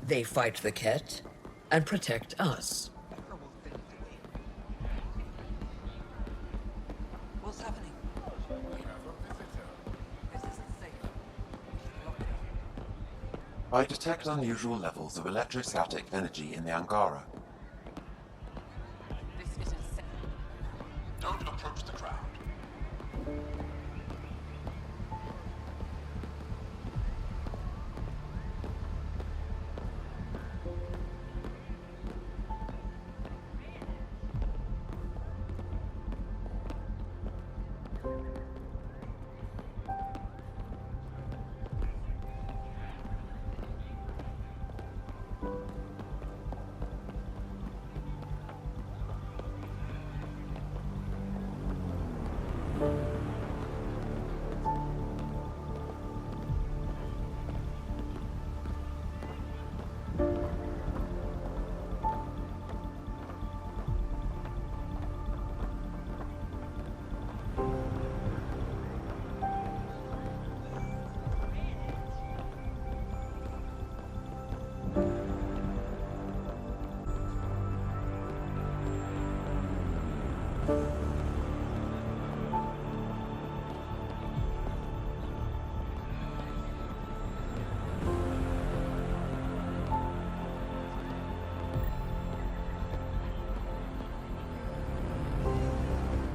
They fight the Ket and protect us. What's happening? This isn't safe. I detect unusual levels of electrostatic energy in the Angara. This isn't safe. Don't approach the crowd.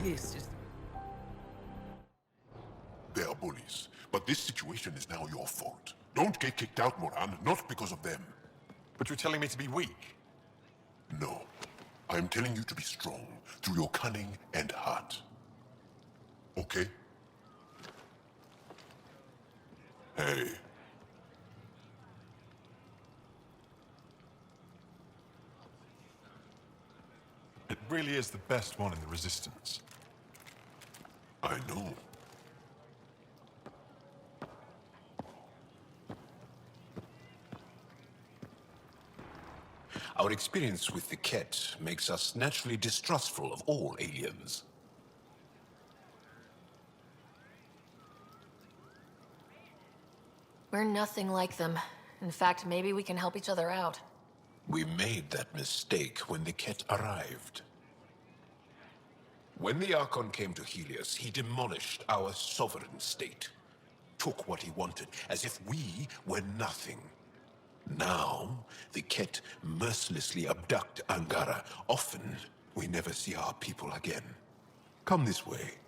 This is... They are bullies, but this situation is now your fault. Don't get kicked out, Moran, not because of them. But you're telling me to be weak? No. I am telling you to be strong through your cunning and heart. Okay? Hey. It really is the best one in the Resistance. I know. Our experience with the Ket makes us naturally distrustful of all aliens. We're nothing like them. In fact, maybe we can help each other out. We made that mistake when the Ket arrived. When the Archon came to Helios, he demolished our sovereign state. Took what he wanted, as if we were nothing. Now, the Ket mercilessly abduct Angara. Often, we never see our people again. Come this way.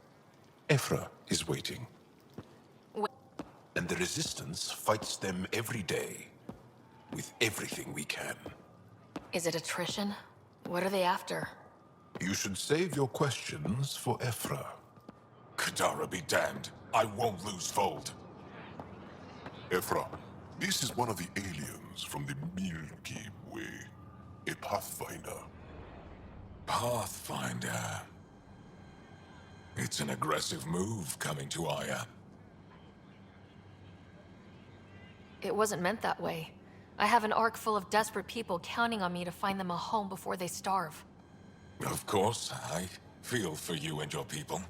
Ephra is waiting. And the Resistance fights them every day. With everything we can. Is it attrition? What are they after? You should save your questions for Ephra. Kadara be damned. I won't lose Fold. Ephra, this is one of the aliens from the Milky Way. A Pathfinder. Pathfinder. It's an aggressive move coming to Aya. It wasn't meant that way. I have an ark full of desperate people counting on me to find them a home before they starve. Of course, I feel for you and your people.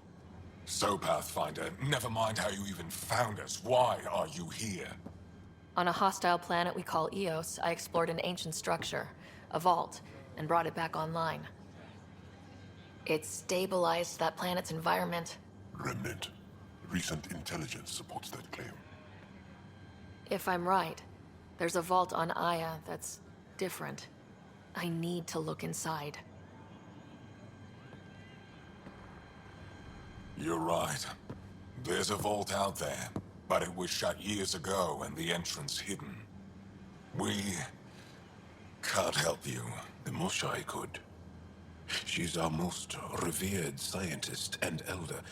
So, Pathfinder, never mind how you even found us. Why are you here? On a hostile planet we call Eos, I explored an ancient structure, a vault, and brought it back online. It stabilized that planet's environment. Remnant. Recent intelligence supports that claim. If I'm right, there's a vault on Aya that's different. I need to look inside. You're right. There's a vault out there, but it was shut years ago and the entrance hidden. We can't help you. The Moshai could. She's our most revered scientist and elder.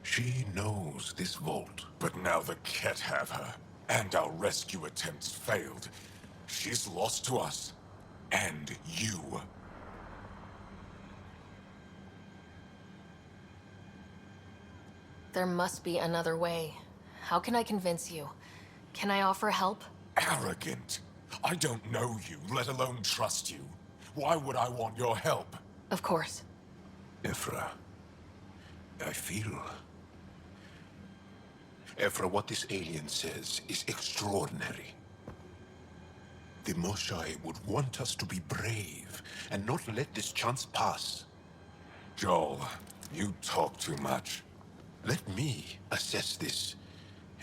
She knows this vault. But now the Ket have her, and our rescue attempts failed. She's lost to us. And you. There must be another way. How can I convince you? Can I offer help? Arrogant. I don't know you, let alone trust you. Why would I want your help? Of course. Ephra, I feel... Ephra, what this alien says is extraordinary. The Moshae would want us to be brave and not let this chance pass. Joel, you talk too much. Let me assess this,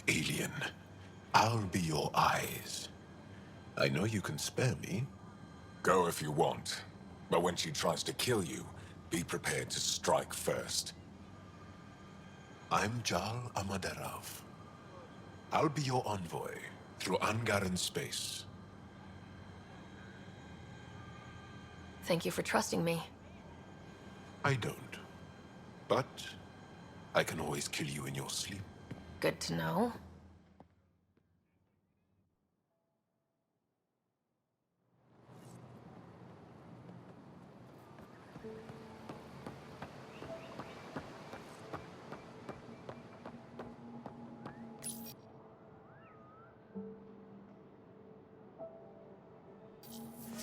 alien. I'll be your eyes. I know you can spare me. Go if you want. But when she tries to kill you, be prepared to strike first. I'm Jal Amaderov. I'll be your envoy through Angaran space. Thank you for trusting me. I don't. But I can always kill you in your sleep. Good to know.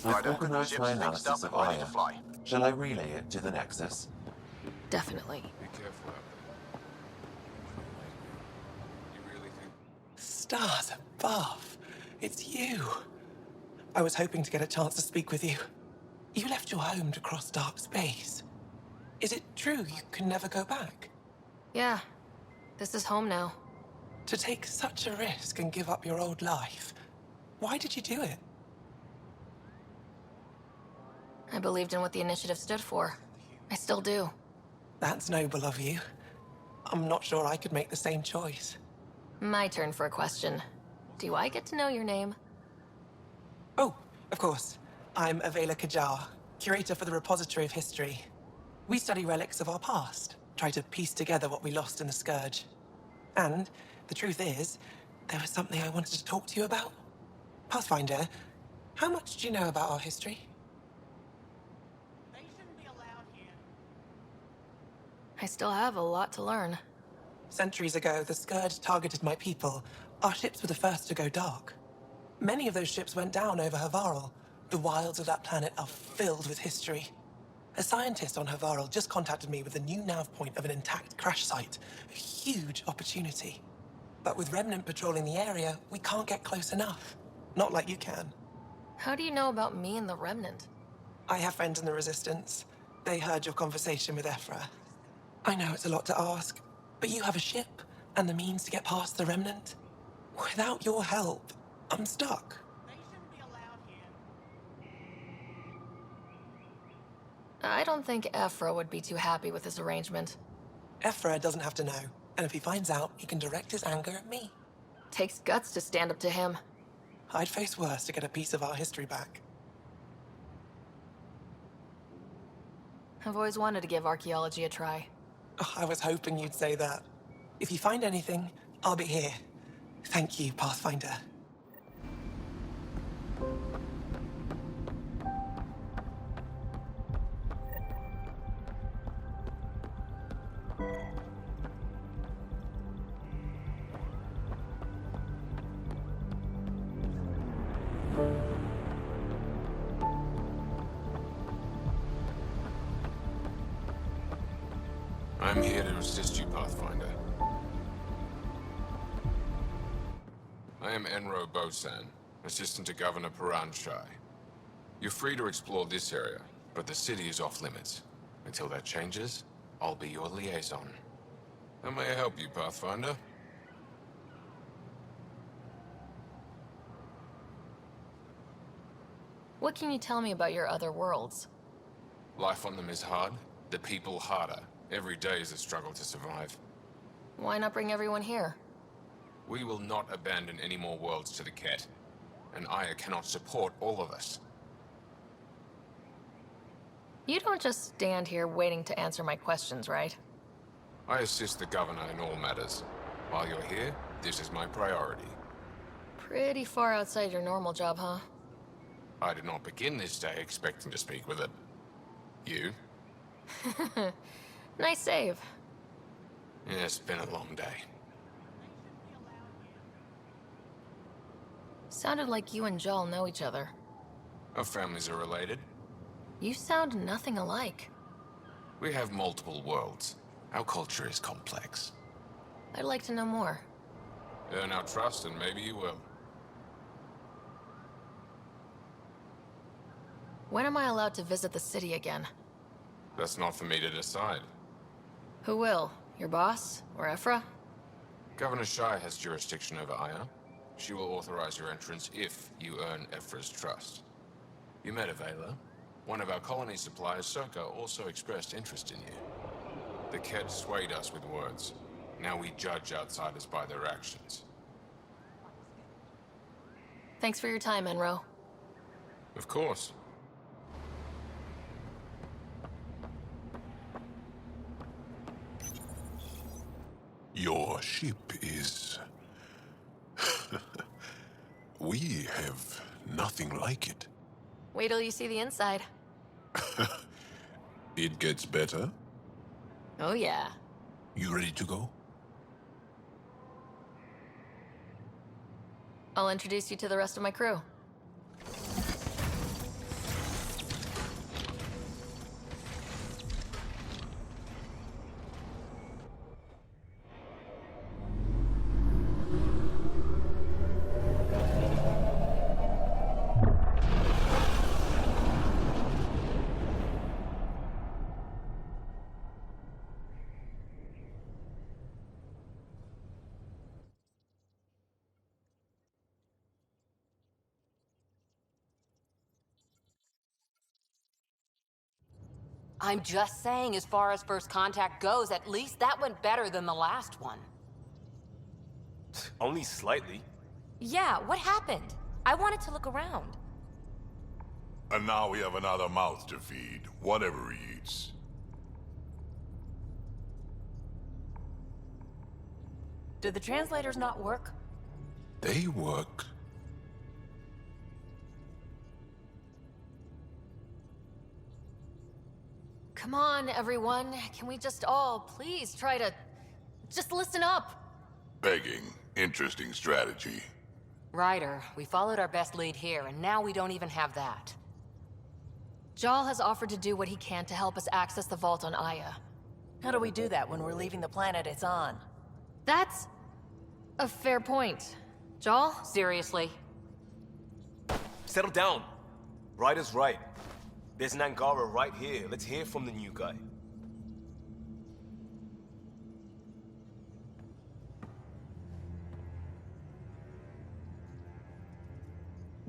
I've organized my analysis of Aya. Shall I relay it to the Nexus? Definitely. Be careful out there. You really think... Stars above. It's you. I was hoping to get a chance to speak with you. You left your home to cross dark space. Is it true you can never go back? Yeah. This is home now. To take such a risk and give up your old life, why did you do it? I believed in what the initiative stood for. I still do. That's noble of you. I'm not sure I could make the same choice. My turn for a question. Do I get to know your name? Oh, of course. I'm Avela Kajar, curator for the Repository of History. We study relics of our past, try to piece together what we lost in the Scourge. And the truth is, there was something I wanted to talk to you about. Pathfinder, how much do you know about our history? I still have a lot to learn. Centuries ago, the Scourge targeted my people. Our ships were the first to go dark. Many of those ships went down over HAVARL. The wilds of that planet are filled with history. A scientist on HAVARL just contacted me with a new nav point of an intact crash site. A huge opportunity. But with Remnant patrolling the area, we can't get close enough. Not like you can. How do you know about me and the Remnant? I have friends in the Resistance. They heard your conversation with Ephra. I know it's a lot to ask, but you have a ship and the means to get past the Remnant. Without your help, I'm stuck. I don't think Ephra would be too happy with this arrangement. Ephra doesn't have to know, and if he finds out, he can direct his anger at me. Takes guts to stand up to him. I'd face worse to get a piece of our history back. I've always wanted to give archaeology a try. Oh, I was hoping you'd say that. If you find anything, I'll be here. Thank you, Pathfinder. I'm here to assist you, Pathfinder. I am Enro Bosan, assistant to Governor Paran Shai. You're free to explore this area, but the city is off limits. Until that changes, I'll be your liaison. How may I help you, Pathfinder? What can you tell me about your other worlds? Life on them is hard, the people harder. Every day is a struggle to survive. Why not bring everyone here? We will not abandon any more worlds to the Ket, and Aya cannot support all of us. You don't just stand here waiting to answer my questions, right? I assist the Governor in all matters. While you're here, this is my priority. Pretty far outside your normal job, huh? I did not begin this day expecting to speak with it. You? Nice save. Yeah, it's been a long day. Sounded like you and Joel know each other. Our families are related. You sound nothing alike. We have multiple worlds. Our culture is complex. I'd like to know more. Earn our trust and maybe you will. When am I allowed to visit the city again? That's not for me to decide. Who will? Your boss? Or Ephra? Governor Shai has jurisdiction over Aya. She will authorize your entrance if you earn Ephra's trust. You met Avela. One of our colony suppliers, Soka, also expressed interest in you. The Kett swayed us with words. Now we judge outsiders by their actions. Thanks for your time, Enro. Of course. Your ship is... We have nothing like it. Wait till you see the inside. It gets better. Oh yeah. You ready to go? I'll introduce you to the rest of my crew. I'm just saying, as far as first contact goes, at least that went better than the last one. Only slightly. Yeah, what happened? I wanted to look around. And now we have another mouth to feed, whatever he eats. Did the translators not work? They work. Come on, everyone. Can we just all please try to... just listen up? Begging. Interesting strategy. Ryder, we followed our best lead here, and now we don't even have that. Jal has offered to do what he can to help us access the vault on Aya. How do we do that when we're leaving the planet it's on? That's... a fair point. Jal? Seriously? Settle down. Ryder's right. There's an Angara right here. Let's hear from the new guy.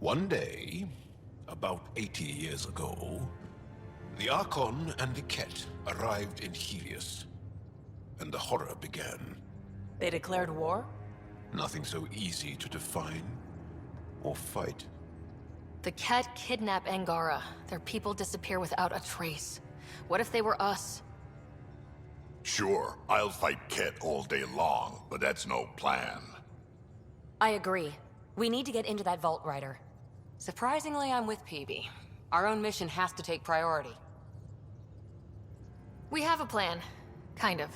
One day, about 80 years ago, the Archon and the Kett arrived in Helios, and the horror began. They declared war? Nothing so easy to define or fight. The Kett kidnap Angara. Their people disappear without a trace. What if they were us? Sure, I'll fight Kett all day long, but that's no plan. I agree. We need to get into that vault, Ryder. Surprisingly, I'm with PB. Our own mission has to take priority. We have a plan. Kind of.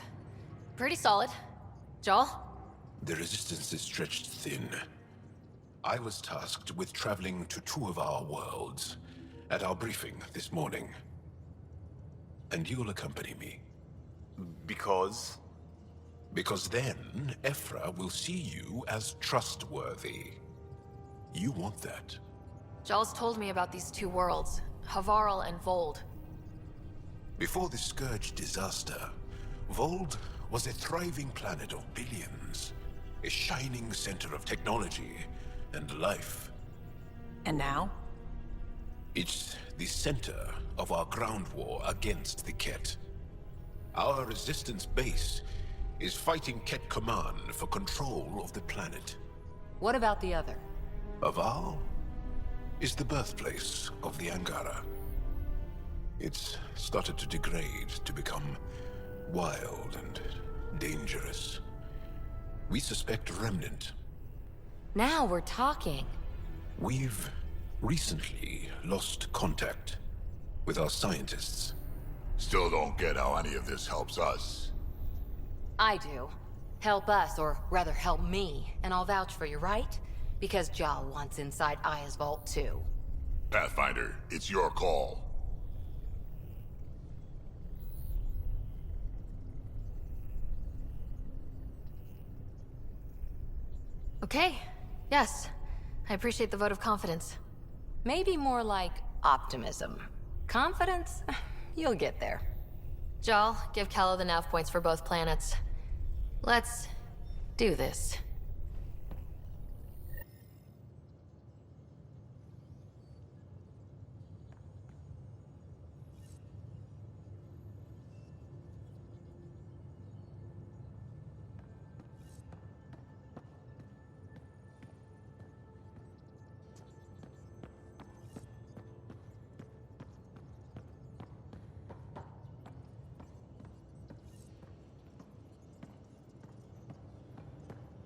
Pretty solid. Jal? The resistance is stretched thin. I was tasked with traveling to two of our worlds at our briefing this morning. And you'll accompany me. Because? Because then, Ephra will see you as trustworthy. You want that. Jal's told me about these two worlds, HAVARL and Vold. Before the Scourge disaster, Vold was a thriving planet of billions. A shining center of technology and life. And now? It's the center of our ground war against the Kett. Our resistance base is fighting Kett Command for control of the planet. What about the other? HAVARL is the birthplace of the Angara. It's started to degrade, to become wild and dangerous. We suspect Remnant. Now we're talking. We've recently lost contact with our scientists. Still don't get how any of this helps us. I do. Help us, or rather help me, and I'll vouch for you, right? Because Jal wants inside Aya's vault too. Pathfinder, it's your call. Okay. Yes. I appreciate the vote of confidence. Maybe more like optimism. Confidence? You'll get there. Jal, give Calla the nav points for both planets. Let's do this.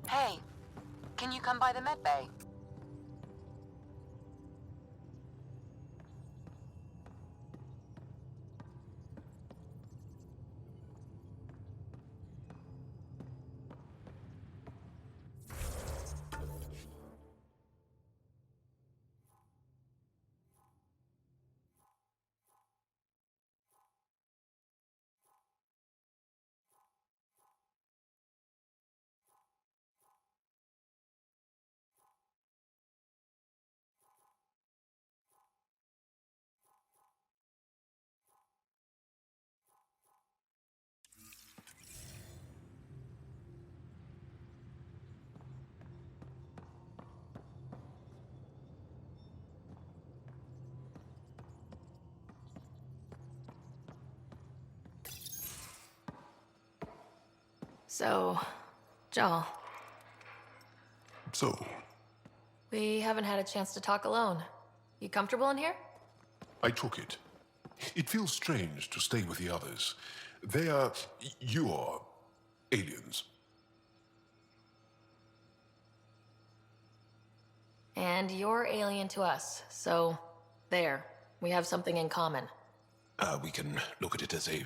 Hey, can you come by the med bay? So, Jal, So, we haven't had a chance to talk alone. You comfortable in here? I took it. It feels strange to stay with the others. They are... you are... aliens. And you're alien to us, so there. We have something in common. We can look at it as a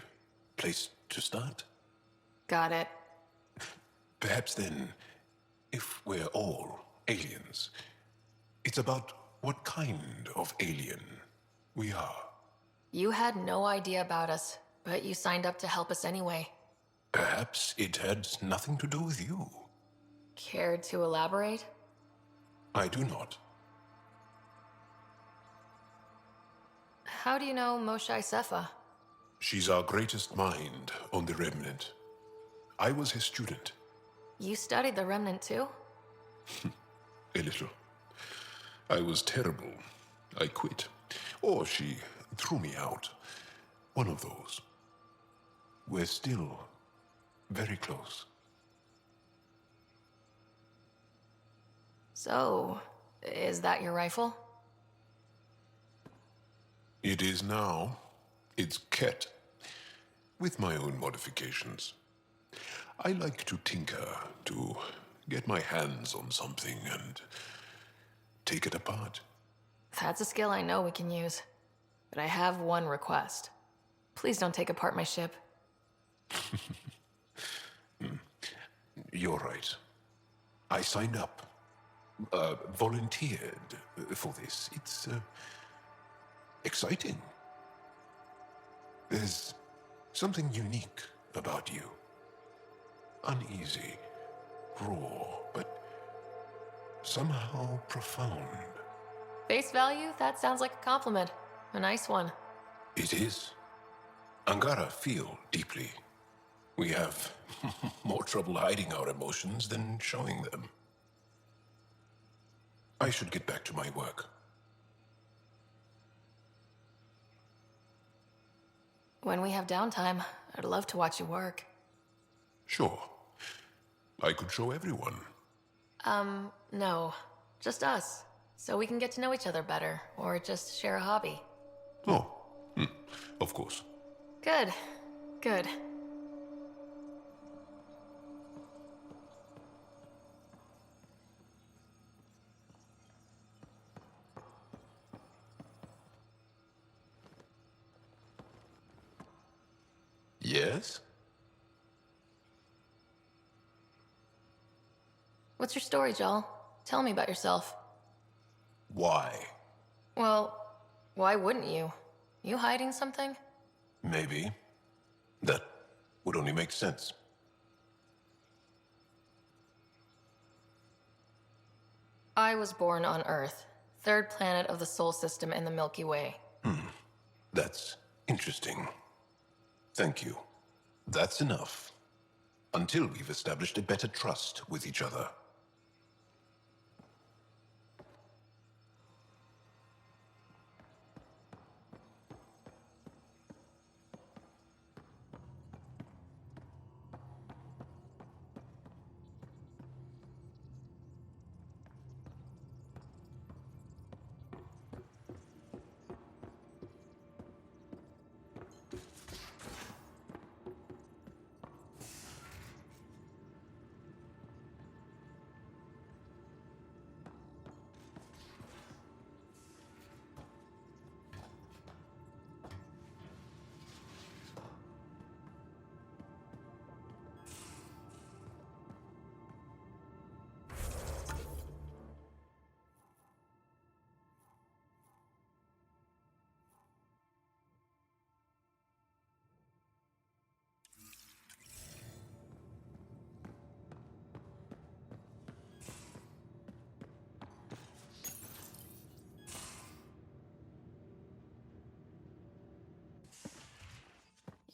place to start. Got it. Perhaps then, if we're all aliens, it's about what kind of alien we are. You had no idea about us, but you signed up to help us anyway. Perhaps it had nothing to do with you. Care to elaborate? I do not. How do you know Moshae Sefa? She's our greatest mind on the Remnant. I was his student. You studied the Remnant too? A little. I was terrible. I quit. Or she threw me out. One of those. We're still very close. So, is that your rifle? It is now. It's Ket. With my own modifications. I like to tinker, to get my hands on something and take it apart. That's a skill I know we can use. But I have one request. Please don't take apart my ship. You're right. I signed up. Volunteered for this. It's exciting. There's something unique about you. Uneasy, raw, but somehow profound. Face value? That sounds like a compliment. A nice one. It is. Angara feel deeply. We have more trouble hiding our emotions than showing them. I should get back to my work. When we have downtime, I'd love to watch you work. Sure. I could show everyone. No. Just us. So we can get to know each other better, or just share a hobby. Oh, of course. Good. Good. Yes? What's your story, Jal? Tell me about yourself. Why? Well, why wouldn't you? You hiding something? Maybe. That would only make sense. I was born on Earth, Third planet of the Sol system in the Milky Way. That's interesting. Thank you. That's enough. Until we've established a better trust with each other.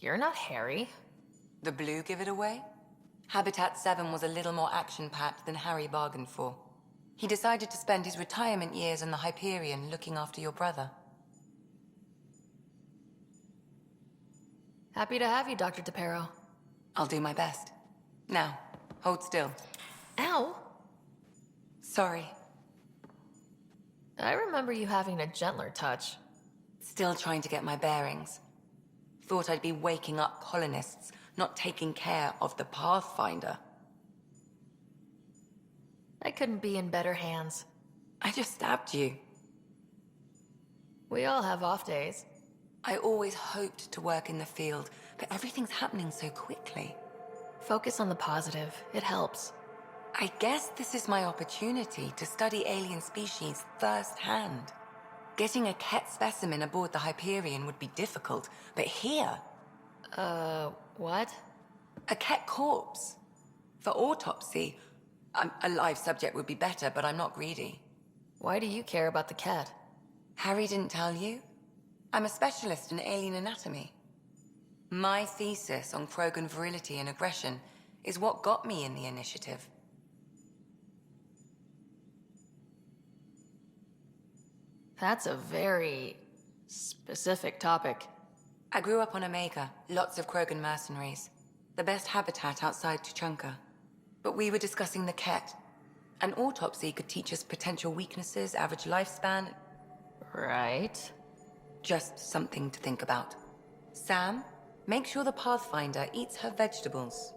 You're not Harry. The blue give it away? Habitat 7 was a little more action-packed than Harry bargained for. He decided to spend his retirement years in the Hyperion looking after your brother. Happy to have you, Dr. DePero. I'll do my best. Now, hold still. Ow! Sorry. I remember you having a gentler touch. Still trying to get my bearings. Thought I'd be waking up colonists, not taking care of the Pathfinder. I couldn't be in better hands. I just stabbed you. We all have off days. I always hoped to work in the field, but everything's happening so quickly. Focus on the positive. It helps. I guess this is my opportunity to study alien species firsthand. Getting a Ket specimen aboard the Hyperion would be difficult, but here... What? A Ket corpse. For autopsy. A live subject would be better, but I'm not greedy. Why do you care about the Ket? Harry didn't tell you? I'm a specialist in alien anatomy. My thesis on Krogan virility and aggression is what got me in the initiative. That's a very specific topic. I grew up on Omega, lots of Krogan mercenaries. The best habitat outside Tuchanka. But we were discussing the Ket. An autopsy could teach us potential weaknesses, average lifespan. Right. Just something to think about. Sam, make sure the Pathfinder eats her vegetables.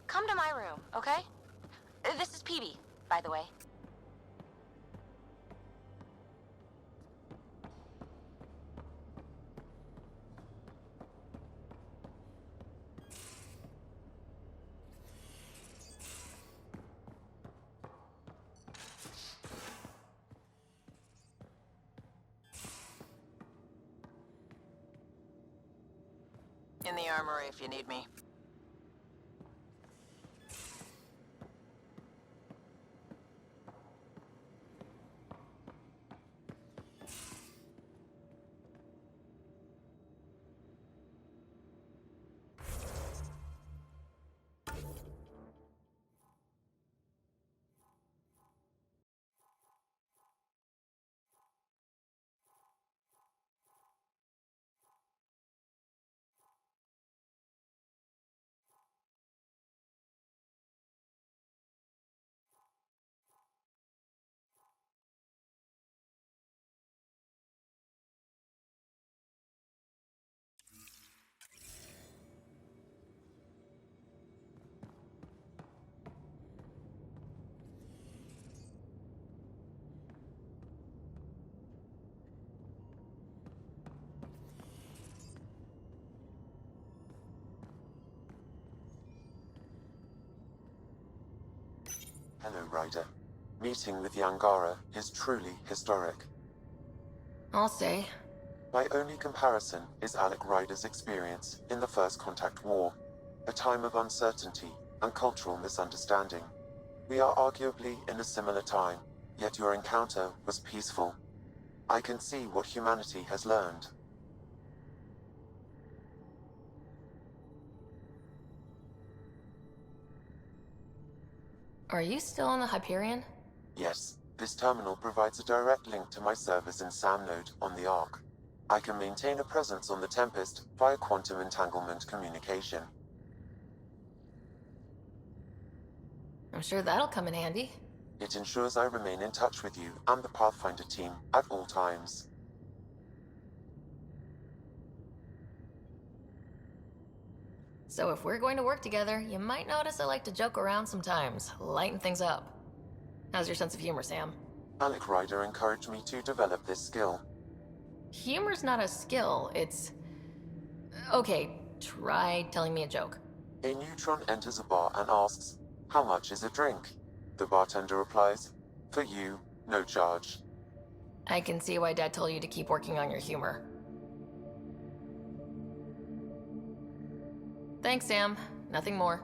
Come to my room, okay? This is PB, by the way. In the armory if you need me. Hello, Ryder. Meeting with the Angara is truly historic. I'll say. My only comparison is Alec Ryder's experience in the First Contact War, a time of uncertainty and cultural misunderstanding. We are arguably in a similar time, yet your encounter was peaceful. I can see what humanity has learned. Are you still on the Hyperion? Yes, this terminal provides a direct link to my servers in SAM node on the Ark. I can maintain a presence on the Tempest via quantum entanglement communication. I'm sure that'll come in handy. It ensures I remain in touch with you and the Pathfinder team at all times. So if we're going to work together, you might notice I like to joke around sometimes, lighten things up. How's your sense of humor, Sam? Alec Ryder encouraged me to develop this skill. Humor's not a skill, it's... Okay, try telling me a joke. A neutron enters a bar and asks, "How much is a drink?" The bartender replies, "For you, no charge." I can see why Dad told you to keep working on your humor. Thanks, Sam. Nothing more.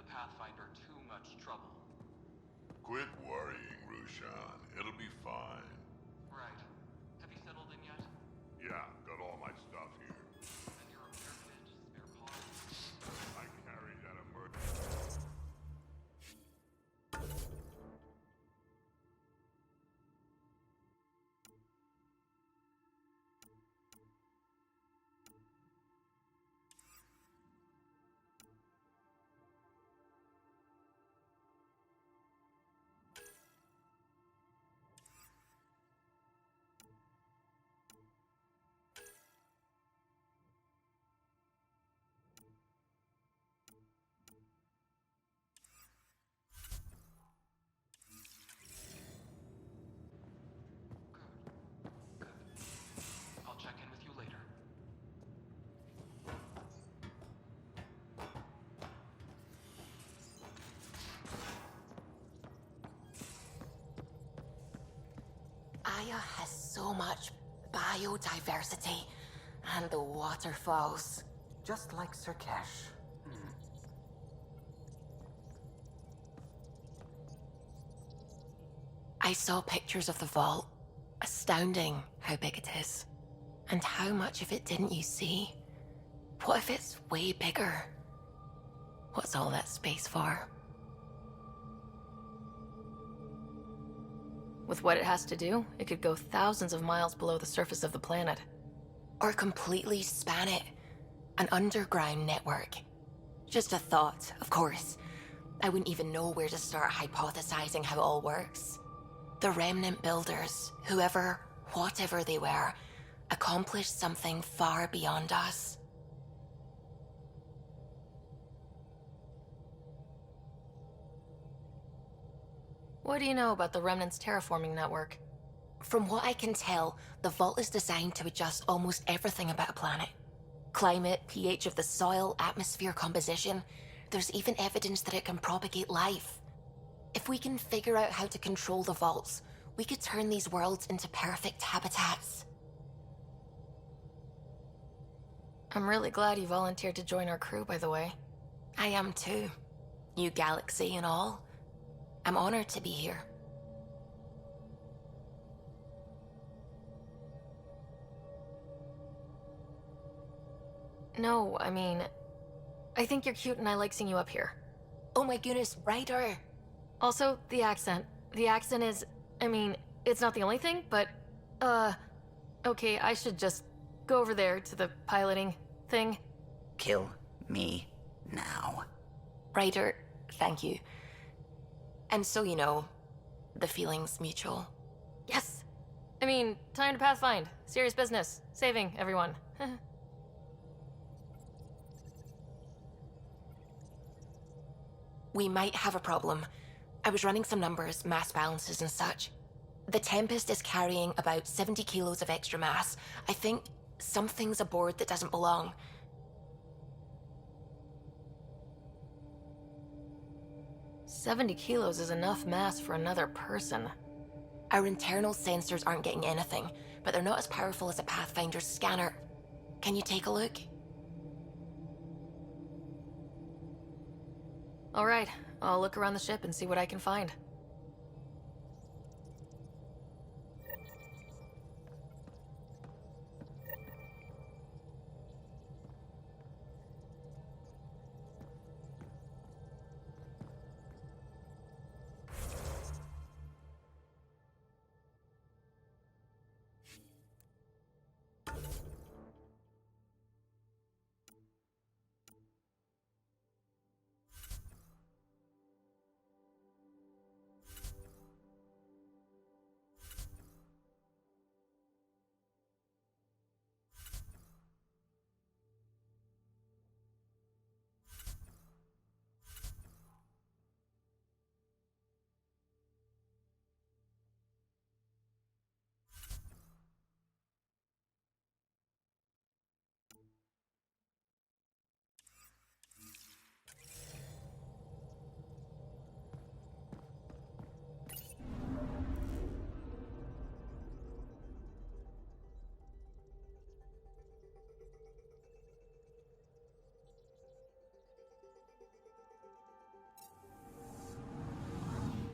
Pathfinder too much trouble. Quit worrying, Rushan. It'll be fine. Right. Have you settled in yet? Yeah, got all my stuff here. And your repair kit, spare parts? I carried that emergency. I'll check in with you later. Aya has so much biodiversity and the waterfalls. Just like Sirkesh. I saw pictures of the vault. Astounding how big it is. And how much of it didn't you see? What if it's way bigger? What's all that space for? With what it has to do, it could go thousands of miles below the surface of the planet. Or completely span it. An underground network. Just a thought, of course. I wouldn't even know where to start hypothesizing how it all works. The remnant builders, whoever, whatever they were, accomplished something far beyond us. What do you know about the Remnant's terraforming network? From what I can tell, the vault is designed to adjust almost everything about a planet. Climate, pH of the soil, atmosphere composition. There's even evidence that it can propagate life. If we can figure out how to control the vaults, we could turn these worlds into perfect habitats. I'm really glad you volunteered to join our crew, by the way. I am too. New galaxy and all. I'm honored to be here. No, I mean, I think you're cute and I like seeing you up here. Oh my goodness, Ryder! Also, the accent. The accent is, I mean, it's not the only thing, but, okay, I should just go over there to the piloting thing. Kill me now. Ryder, thank you. And so you know, the feeling's mutual. Yes! I mean, time to pathfind. Serious business. Saving everyone. We might have a problem. I was running some numbers, mass balances and such. The Tempest is carrying about 70 kilos of extra mass. I think something's aboard that doesn't belong. "70 kilos is enough mass for another person. Our internal sensors aren't getting anything, but they're not as powerful as a Pathfinder's scanner. Can you take a look? Alright, I'll look around the ship and see what I can find.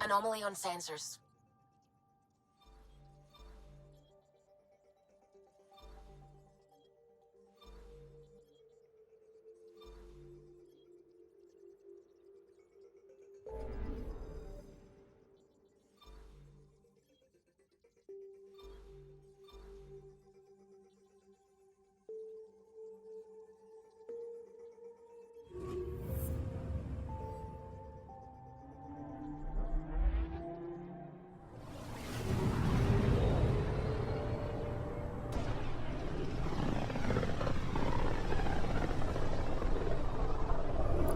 Anomaly on sensors.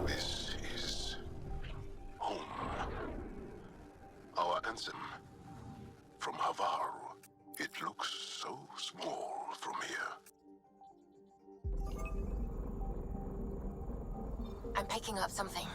This is home. Our anthem from HAVARL. It looks so small from here. I'm picking up something.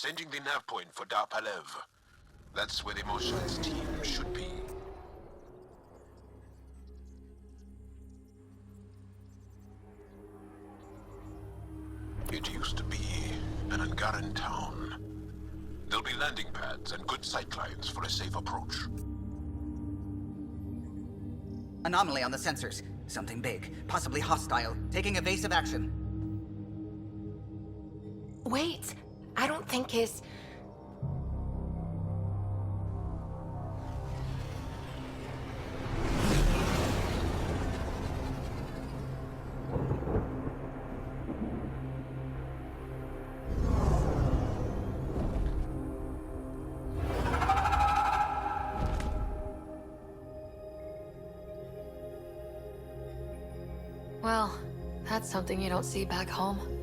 Sending the nav point for Darpalev. That's where the motionless team should be. It used to be an Angaran town. There'll be landing pads and good sightlines for a safe approach. Anomaly on the sensors. Something big, possibly hostile, taking evasive action. Wait, I don't think his... Well, that's something you don't see back home.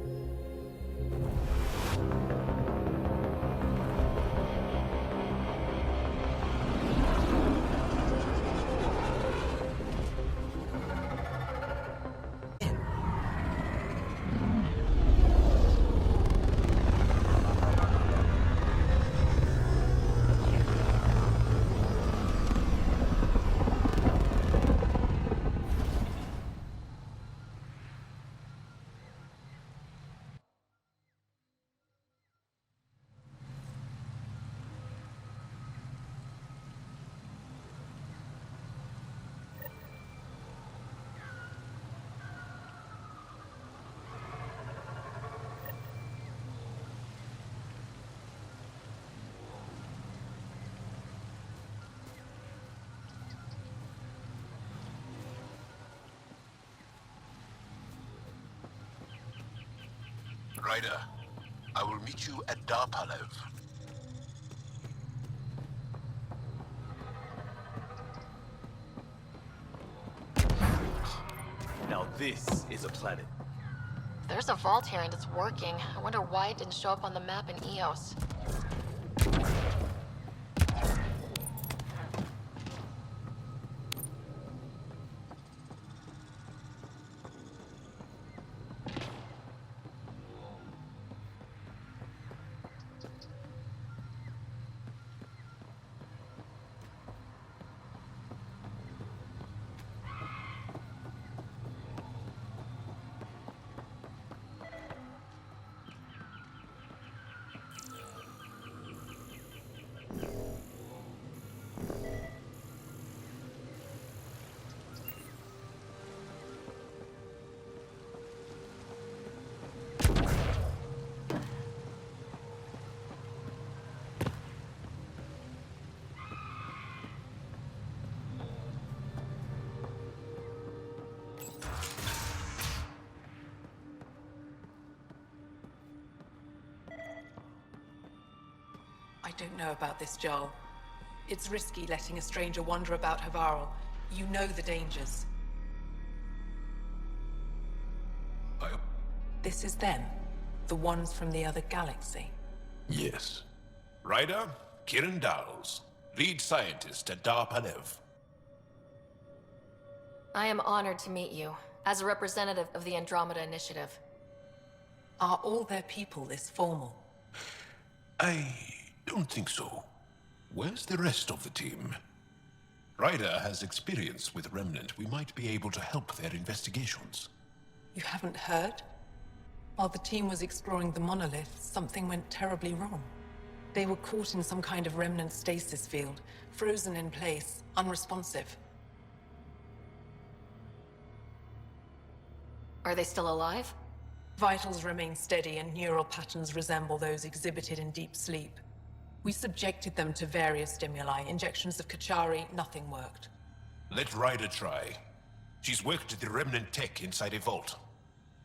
Ryder, I will meet you at Darpalev. Now this is a planet. There's a vault here and it's working. I wonder why it didn't show up on the map in EOS. I don't know about this, Joel. It's risky letting a stranger wander about HAVARL. You know the dangers. This is them. The ones from the other galaxy. Yes. Ryder, Kiran Dowles, lead scientist at Darpalev. I am honored to meet you, as a representative of the Andromeda Initiative. Are all their people this formal? I don't think so. Where's the rest of the team? Ryder has experience with Remnant. We might be able to help their investigations. You haven't heard? While the team was exploring the monolith, something went terribly wrong. They were caught in some kind of remnant stasis field, frozen in place, unresponsive. Are they still alive? Vitals remain steady and neural patterns resemble those exhibited in deep sleep. We subjected them to various stimuli, injections of Kachari, nothing worked. Let Ryder try. She's worked at the Remnant tech inside a vault.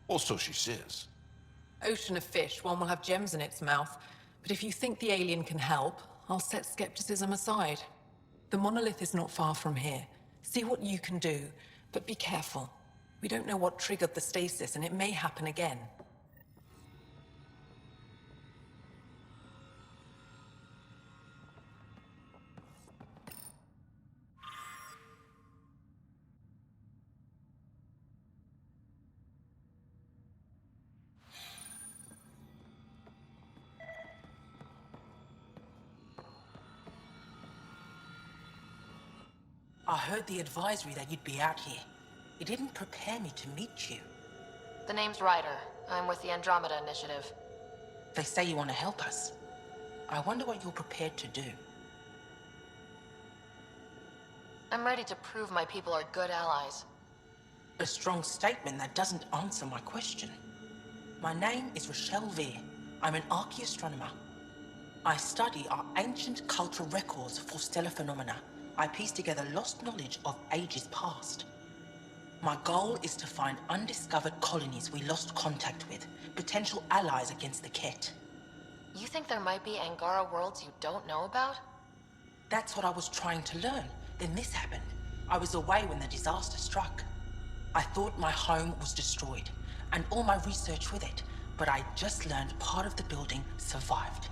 Or so she says. Ocean of fish, one will have gems in its mouth. But if you think the alien can help, I'll set skepticism aside. The monolith is not far from here. See what you can do, but be careful. We don't know what triggered the stasis, and it may happen again. I heard the advisory that you'd be out here. It didn't prepare me to meet you. The name's Ryder. I'm with the Andromeda Initiative. They say you want to help us. I wonder what you're prepared to do. I'm ready to prove my people are good allies. A strong statement that doesn't answer my question. My name is Rochelle Veer. I'm an archaeoastronomer. I study our ancient cultural records for stellar phenomena. I piece together lost knowledge of ages past. My goal is to find undiscovered colonies we lost contact with, potential allies against the Ket. You think there might be Angara worlds you don't know about? That's what I was trying to learn. Then this happened. I was away when the disaster struck. I thought my home was destroyed, and all my research with it, but I just learned part of the building survived.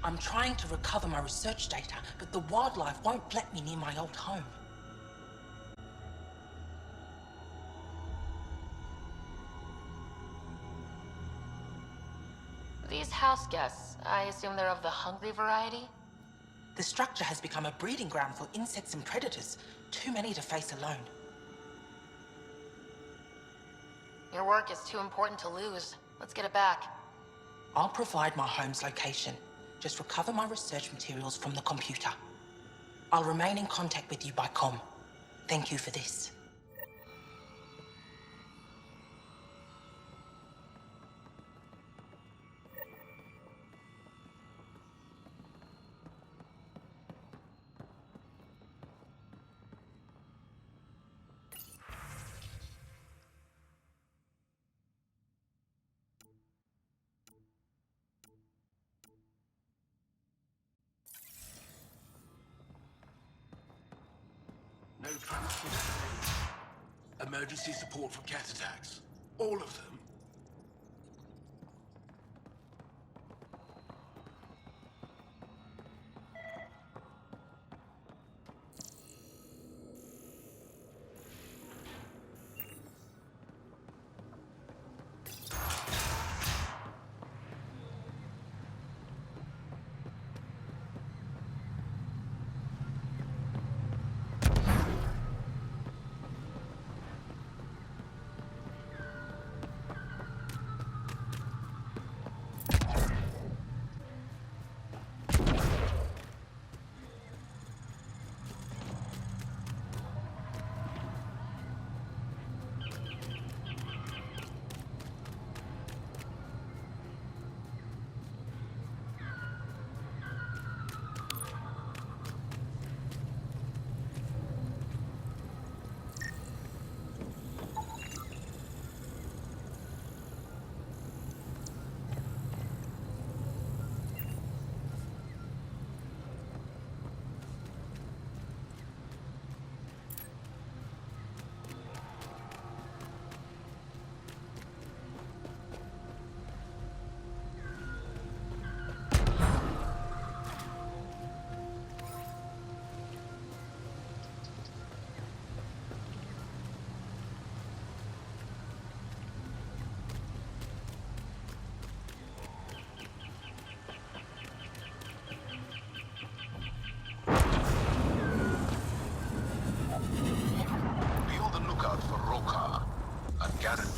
I'm trying to recover my research data, but the wildlife won't let me near my old home. These house guests, I assume they're of the hungry variety? The structure has become a breeding ground for insects and predators, too many to face alone. Your work is too important to lose. Let's get it back. I'll provide my home's location. Just recover my research materials from the computer. I'll remain in contact with you by comm. Thank you for this. No transport today. Emergency support for cat attacks. All of them.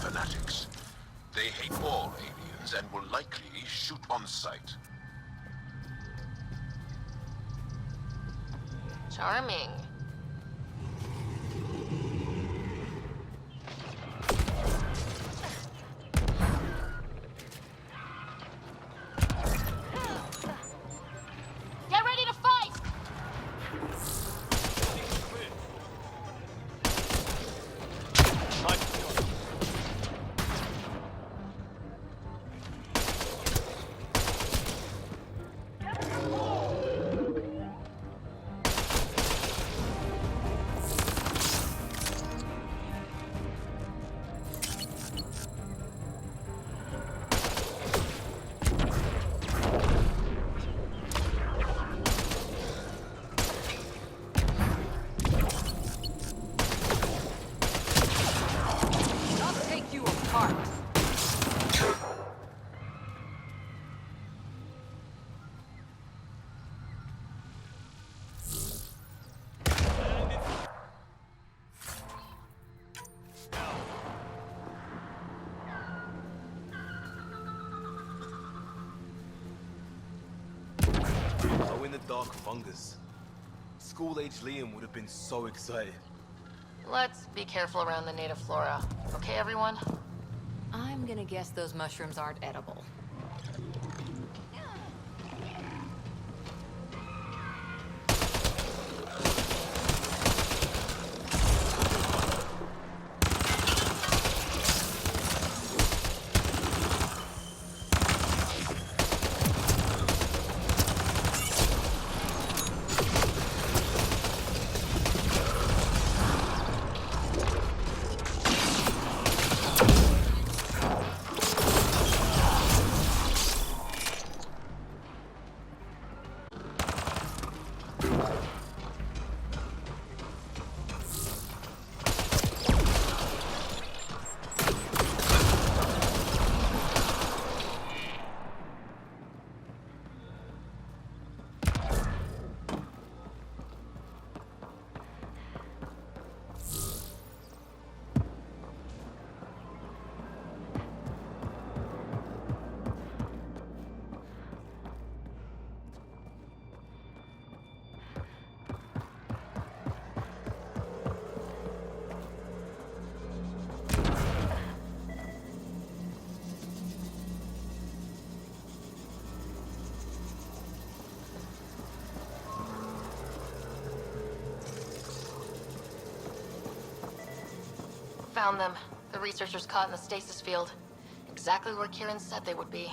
fanatics. They hate all aliens and will likely shoot on sight. Charming. Get ready to fight! a dark fungus. School-age Liam would have been so excited. Let's be careful around the native flora. Okay, everyone? I'm gonna guess those mushrooms aren't edible. Found them. The researchers caught in the stasis field. Exactly where Kieran said they would be.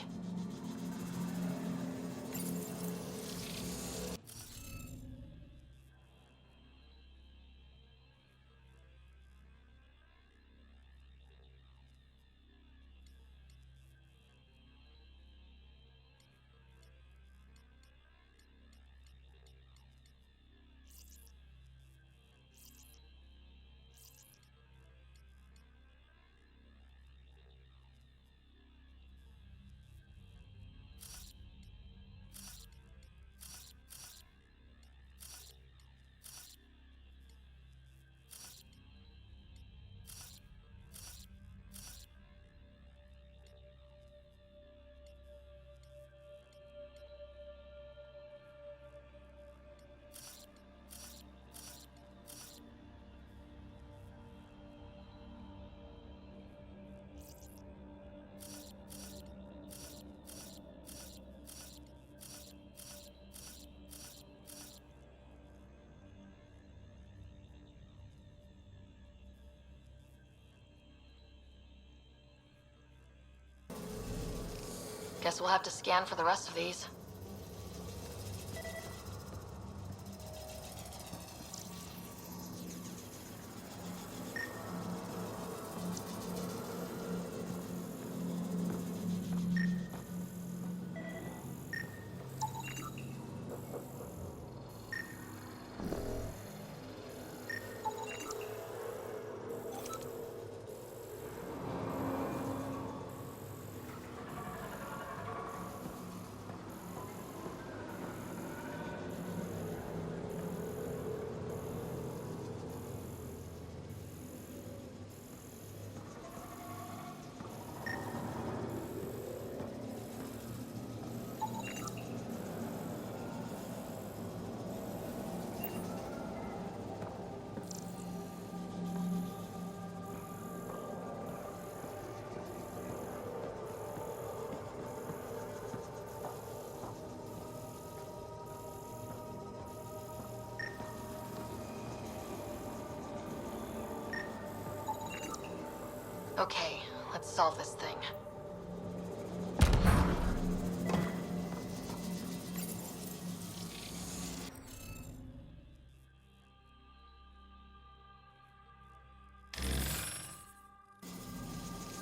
Guess we'll have to scan for the rest of these. Okay, let's solve this thing.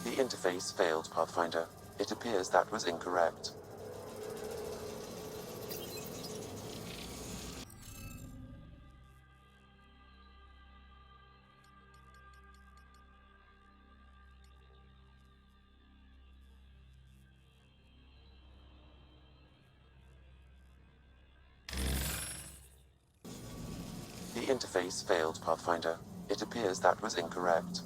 The interface failed, Pathfinder. It appears that was incorrect. The interface failed, Pathfinder. It appears that was incorrect.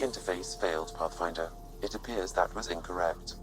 interface failed, Pathfinder. It appears that was incorrect.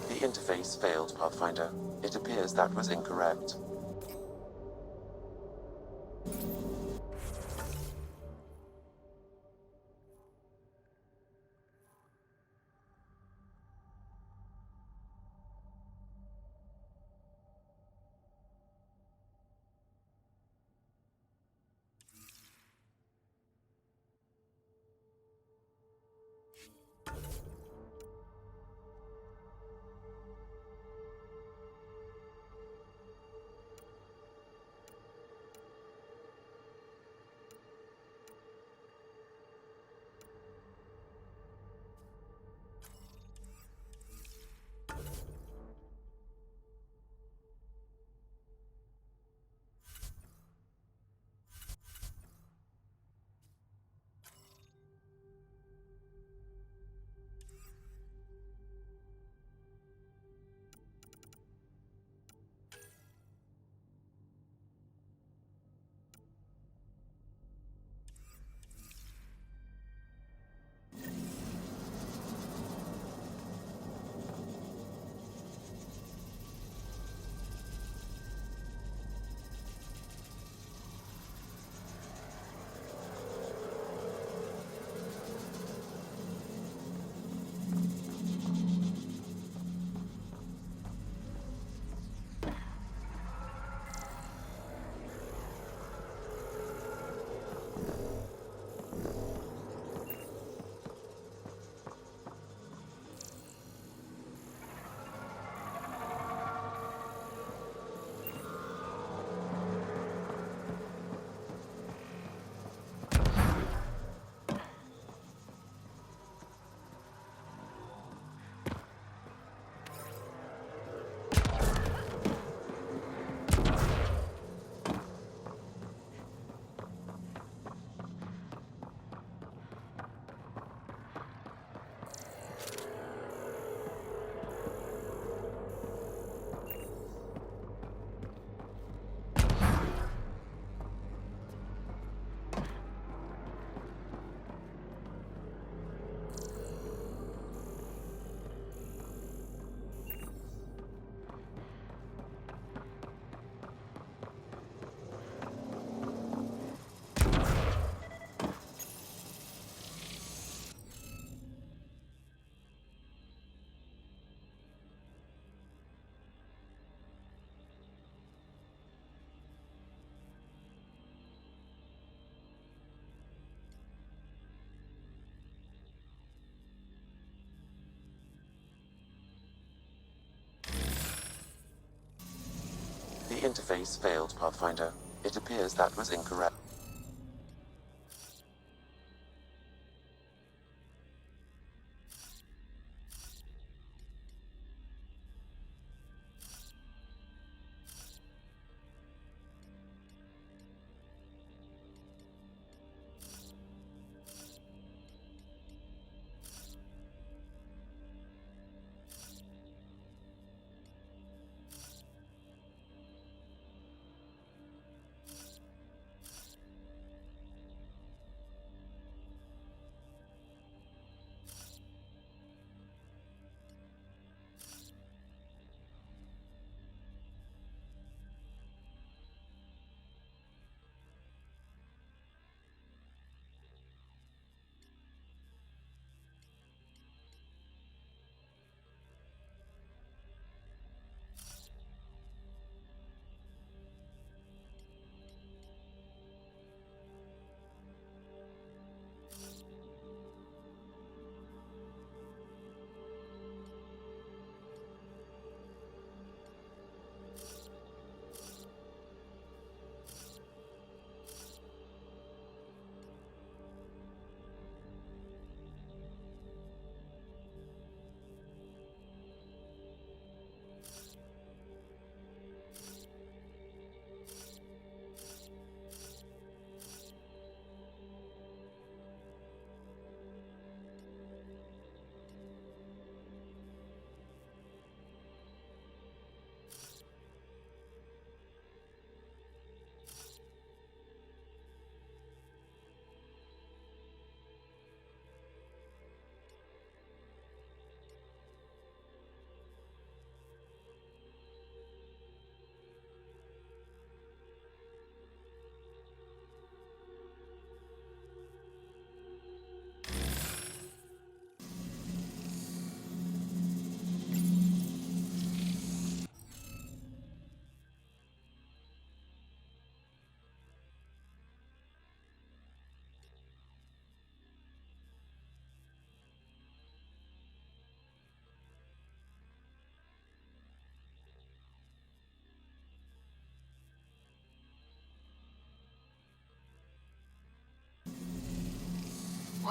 The interface failed, Pathfinder. It appears that was incorrect. The interface failed, Pathfinder. It appears that was incorrect.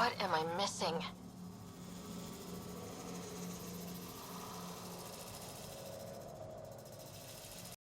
What am I missing?